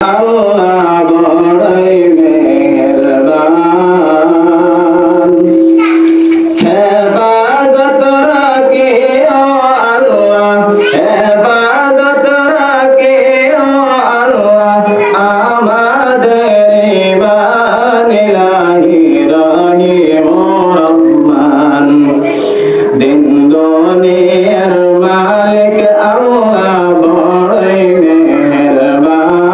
আল্লাহ বড়ই মেহেরবান হেফাজত রাখিও আল্লাহ হেফাজত রাখিও আল্লাহ আমাদের ইমান ইলাহি রহিম রহমান দিন দুনিয়ার মালিক আল্লাহ বড়ই মেহেরবান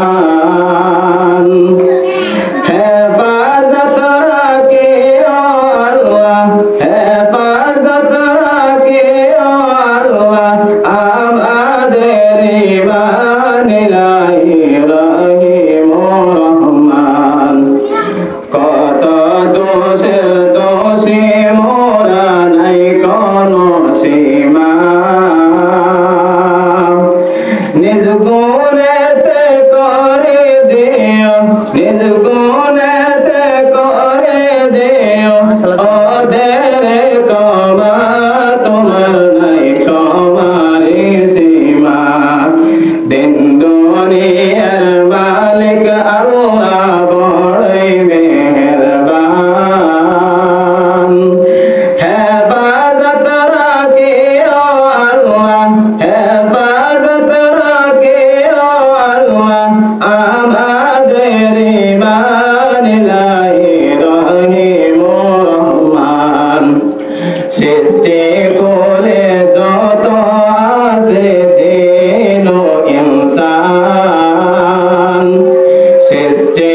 হেফাজত রাখিও আল্লাহ হেফাজত রাখিও আল্লাহ আমাদের ইমান ইলাহি রহিম রহমান কত দোষের দোষী মোরা নাই কোনো সীমা নিজ গুণেতে করে দিও নিজ গুণেতে করে দিও ওদের ক্ষমা তোমার নাই ক্ষমারি সীমা দিন দুনিয়ার মালিক আল্লাহ বড়ই মেহেরবান হেফাজত রাখিও আল্লাহ হেফাজত রাখিও আল্লাহ আমাদের ইমান ইলাহি রহিম রহমান সৃষ্টি কোলে যত আছে জিন ও ইনসান সৃষ্টি